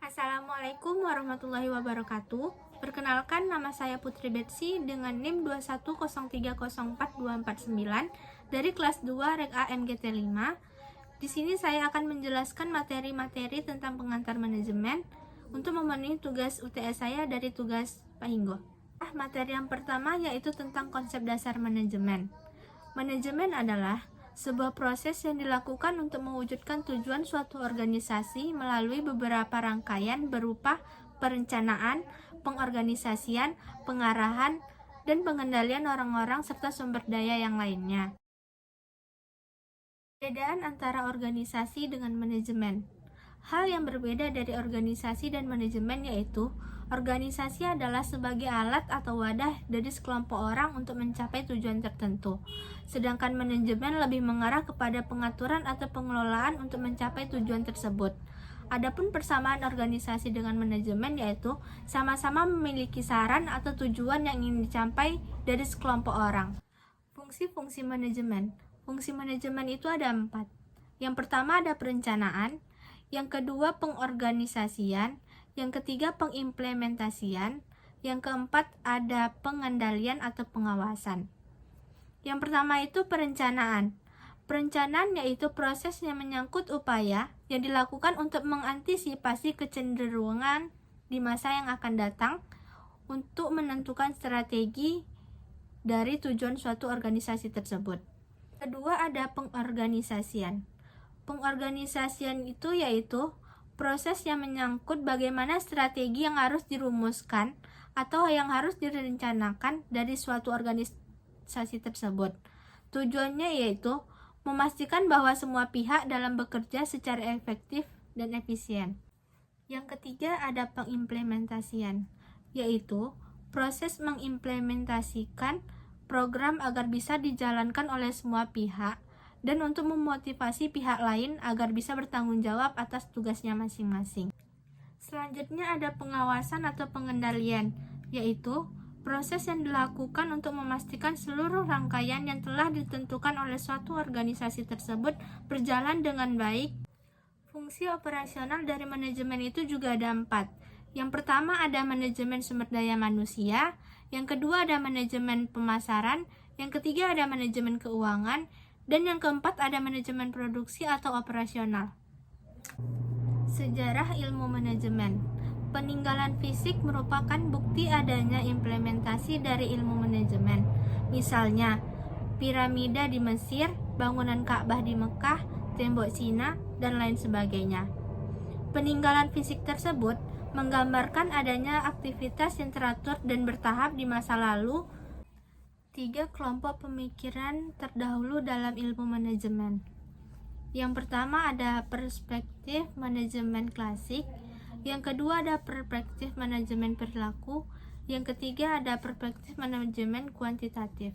Assalamualaikum warahmatullahi wabarakatuh. Perkenalkan, nama saya Putri Betsy dengan NIM 210304249 dari kelas 2 Reg A MGT 5. Di sini saya akan menjelaskan materi-materi tentang pengantar manajemen untuk memenuhi tugas UTS saya dari tugas Pak Hinggo. Materi yang pertama yaitu tentang konsep dasar manajemen. Manajemen adalah sebuah proses yang dilakukan untuk mewujudkan tujuan suatu organisasi melalui beberapa rangkaian berupa perencanaan, pengorganisasian, pengarahan, dan pengendalian orang-orang serta sumber daya yang lainnya. Perbedaan antara organisasi dengan manajemen. Hal yang berbeda dari organisasi dan manajemen yaitu organisasi adalah sebagai alat atau wadah dari sekelompok orang untuk mencapai tujuan tertentu. Sedangkan manajemen lebih mengarah kepada pengaturan atau pengelolaan untuk mencapai tujuan tersebut. Adapun persamaan organisasi dengan manajemen yaitu sama-sama memiliki saran atau tujuan yang ingin dicapai dari sekelompok orang. Fungsi-fungsi manajemen. Fungsi manajemen itu ada 4. Yang pertama ada perencanaan, yang kedua pengorganisasian, yang ketiga pengimplementasian, yang keempat ada pengendalian atau pengawasan. Yang pertama itu perencanaan. Perencanaan yaitu proses yang menyangkut upaya yang dilakukan untuk mengantisipasi kecenderungan di masa yang akan datang untuk menentukan strategi dari tujuan suatu organisasi tersebut. Kedua ada pengorganisasian. Pengorganisasian itu yaitu proses yang menyangkut bagaimana strategi yang harus dirumuskan atau yang harus direncanakan dari suatu organisasi tersebut. Tujuannya yaitu memastikan bahwa semua pihak dalam bekerja secara efektif dan efisien. Yang ketiga ada pengimplementasian, yaitu proses mengimplementasikan program agar bisa dijalankan oleh semua pihak dan untuk memotivasi pihak lain agar bisa bertanggung jawab atas tugasnya masing-masing. Selanjutnya ada pengawasan atau pengendalian, yaitu proses yang dilakukan untuk memastikan seluruh rangkaian yang telah ditentukan oleh suatu organisasi tersebut berjalan dengan baik. Fungsi operasional dari manajemen itu juga ada 4. Yang pertama ada manajemen sumber daya manusia, yang kedua ada manajemen pemasaran, yang ketiga ada manajemen keuangan, dan yang keempat ada manajemen produksi atau operasional. Sejarah ilmu manajemen. Peninggalan fisik merupakan bukti adanya implementasi dari ilmu manajemen. Misalnya, piramida di Mesir, bangunan Ka'bah di Mekah, tembok Cina, dan lain sebagainya. Peninggalan fisik tersebut menggambarkan adanya aktivitas yang teratur dan bertahap di masa lalu. 3 kelompok pemikiran terdahulu dalam ilmu manajemen. Yang pertama ada perspektif manajemen klasik, yang kedua ada perspektif manajemen perilaku, yang ketiga ada perspektif manajemen kuantitatif.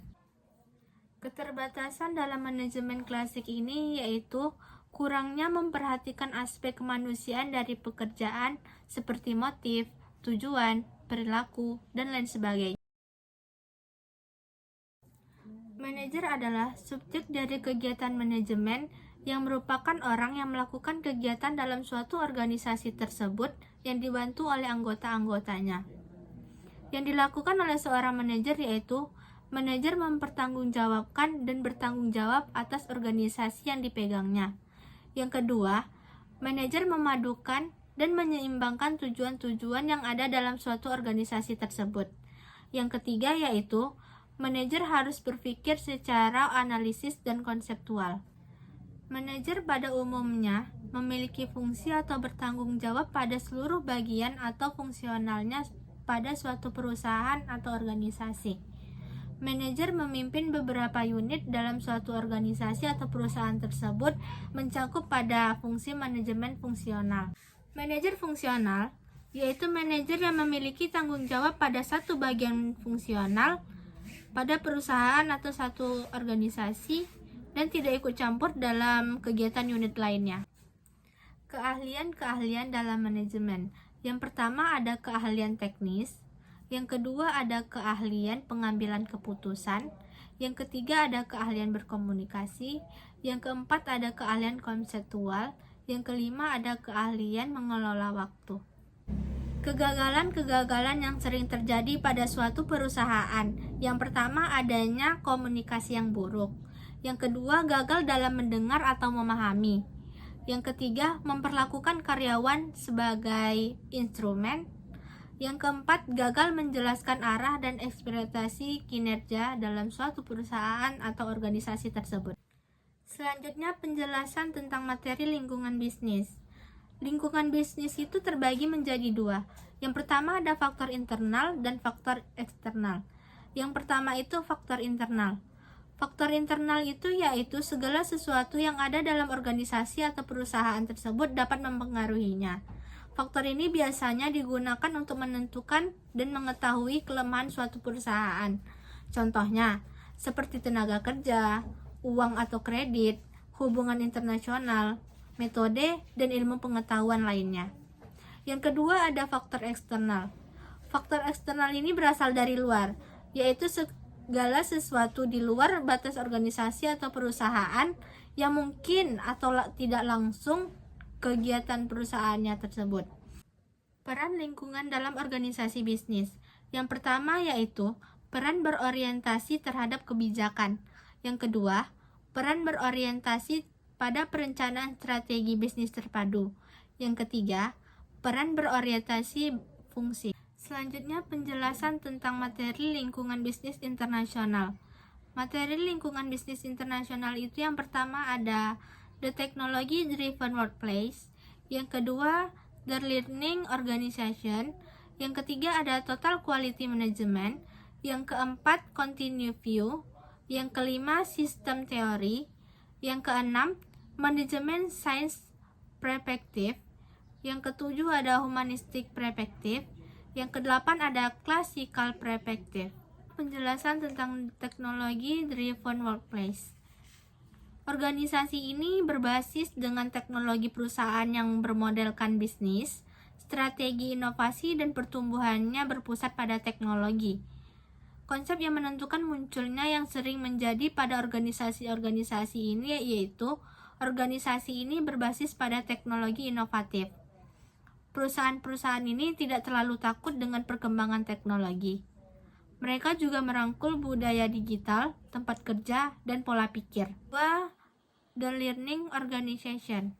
Keterbatasan dalam manajemen klasik ini yaitu kurangnya memperhatikan aspek kemanusiaan dari pekerjaan seperti motif, tujuan, perilaku, dan lain sebagainya. Manajer adalah subjek dari kegiatan manajemen yang merupakan orang yang melakukan kegiatan dalam suatu organisasi tersebut yang dibantu oleh anggota-anggotanya. Yang dilakukan oleh seorang manajer yaitu manajer mempertanggungjawabkan dan bertanggung jawab atas organisasi yang dipegangnya. Yang kedua, manajer memadukan dan menyeimbangkan tujuan-tujuan yang ada dalam suatu organisasi tersebut. Yang ketiga yaitu manajer harus berpikir secara analisis dan konseptual. Manajer pada umumnya memiliki fungsi atau bertanggung jawab pada seluruh bagian atau fungsionalnya pada suatu perusahaan atau organisasi. Manajer memimpin beberapa unit dalam suatu organisasi atau perusahaan tersebut mencakup pada fungsi manajemen fungsional. Manajer fungsional yaitu manajer yang memiliki tanggung jawab pada satu bagian fungsional pada perusahaan atau satu organisasi dan tidak ikut campur dalam kegiatan unit lainnya. Keahlian-keahlian dalam manajemen. Yang pertama ada keahlian teknis, yang kedua ada keahlian pengambilan keputusan, Yang ketiga ada keahlian berkomunikasi. Yang keempat ada keahlian konseptual. Yang kelima ada keahlian mengelola waktu. Kegagalan-kegagalan yang sering terjadi pada suatu perusahaan. Yang pertama adanya komunikasi yang buruk. Yang kedua gagal dalam mendengar atau memahami. Yang ketiga memperlakukan karyawan sebagai instrumen. Yang keempat gagal menjelaskan arah dan ekspektasi kinerja dalam suatu perusahaan atau organisasi tersebut. Selanjutnya penjelasan tentang materi lingkungan bisnis. Lingkungan bisnis itu terbagi menjadi dua. Yang pertama ada faktor internal dan faktor eksternal. Yang pertama itu faktor internal. Faktor internal itu yaitu segala sesuatu yang ada dalam organisasi atau perusahaan tersebut dapat mempengaruhinya. Faktor ini biasanya digunakan untuk menentukan dan mengetahui kelemahan suatu perusahaan. Contohnya, seperti tenaga kerja, uang atau kredit, hubungan internasional, metode, dan ilmu pengetahuan lainnya. Yang kedua ada faktor eksternal. Faktor eksternal ini berasal dari luar, yaitu segala sesuatu di luar batas organisasi atau perusahaan yang mungkin atau tidak langsung kegiatan perusahaannya tersebut. Peran lingkungan dalam organisasi bisnis. Yang pertama yaitu peran berorientasi terhadap kebijakan. Yang kedua, peran berorientasi pada perencanaan strategi bisnis terpadu. Yang ketiga, peran berorientasi fungsi. Selanjutnya penjelasan tentang materi lingkungan bisnis internasional. Materi lingkungan bisnis internasional itu yang pertama ada The Technology Driven Workplace, yang kedua The Learning Organization, yang ketiga ada Total Quality Management, yang keempat Continue View, yang kelima System Theory, yang keenam Management Science Perspective, yang ketujuh ada Humanistic Perspective, yang kedelapan ada Classical Perspective. Penjelasan tentang teknologi driven workplace. Organisasi ini berbasis dengan teknologi perusahaan yang bermodelkan bisnis, strategi inovasi dan pertumbuhannya berpusat pada teknologi. Konsep yang menentukan munculnya yang sering menjadi pada organisasi-organisasi ini yaitu organisasi ini berbasis pada teknologi inovatif. Perusahaan-perusahaan ini tidak terlalu takut dengan perkembangan teknologi. Mereka juga merangkul budaya digital, tempat kerja, dan pola pikir. The Learning Organization,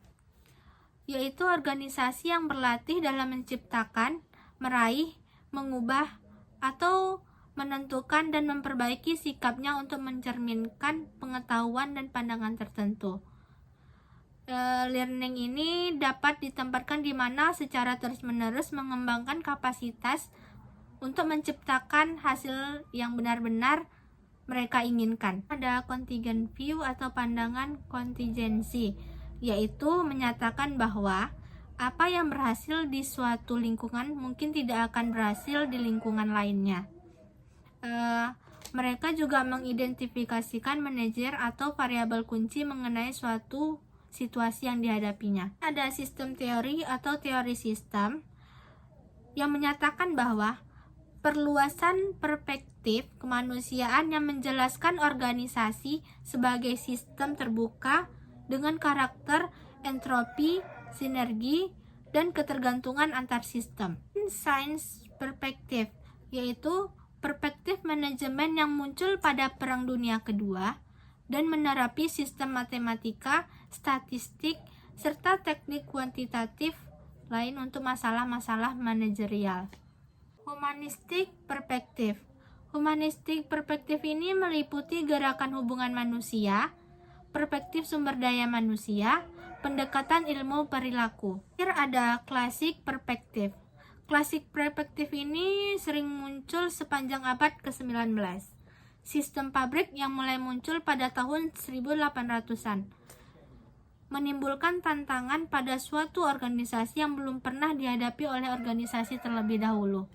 yaitu organisasi yang berlatih dalam menciptakan, meraih, mengubah, atau menentukan dan memperbaiki sikapnya untuk mencerminkan pengetahuan dan pandangan tertentu. Learning ini dapat ditempatkan di mana secara terus-menerus mengembangkan kapasitas untuk menciptakan hasil yang benar-benar mereka inginkan. Ada contingent view atau pandangan kontingensi, yaitu menyatakan bahwa apa yang berhasil di suatu lingkungan mungkin tidak akan berhasil di lingkungan lainnya. Mereka juga mengidentifikasikan manajer atau variabel kunci mengenai suatu situasi yang dihadapinya. Ada sistem teori atau teori sistem yang menyatakan bahwa perluasan perspektif kemanusiaan yang menjelaskan organisasi sebagai sistem terbuka dengan karakter entropi, sinergi, dan ketergantungan antar sistem. Science perspektif, yaitu perspektif manajemen yang muncul pada Perang Dunia Kedua dan menerapi sistem matematika, statistik, serta teknik kuantitatif lain untuk masalah-masalah manajerial. Humanistic perspektif. Humanistic perspektif ini meliputi gerakan hubungan manusia, perspektif sumber daya manusia, pendekatan ilmu perilaku. Ada classic perspektif. Classic perspektif ini sering muncul sepanjang abad ke-19. Sistem pabrik yang mulai muncul pada tahun 1800-an menimbulkan tantangan pada suatu organisasi yang belum pernah dihadapi oleh organisasi terlebih dahulu.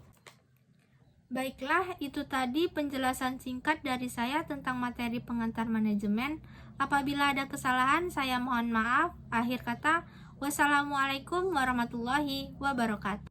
Baiklah, itu tadi penjelasan singkat dari saya tentang materi pengantar manajemen. Apabila ada kesalahan, saya mohon maaf. Akhir kata, wassalamualaikum warahmatullahi wabarakatuh.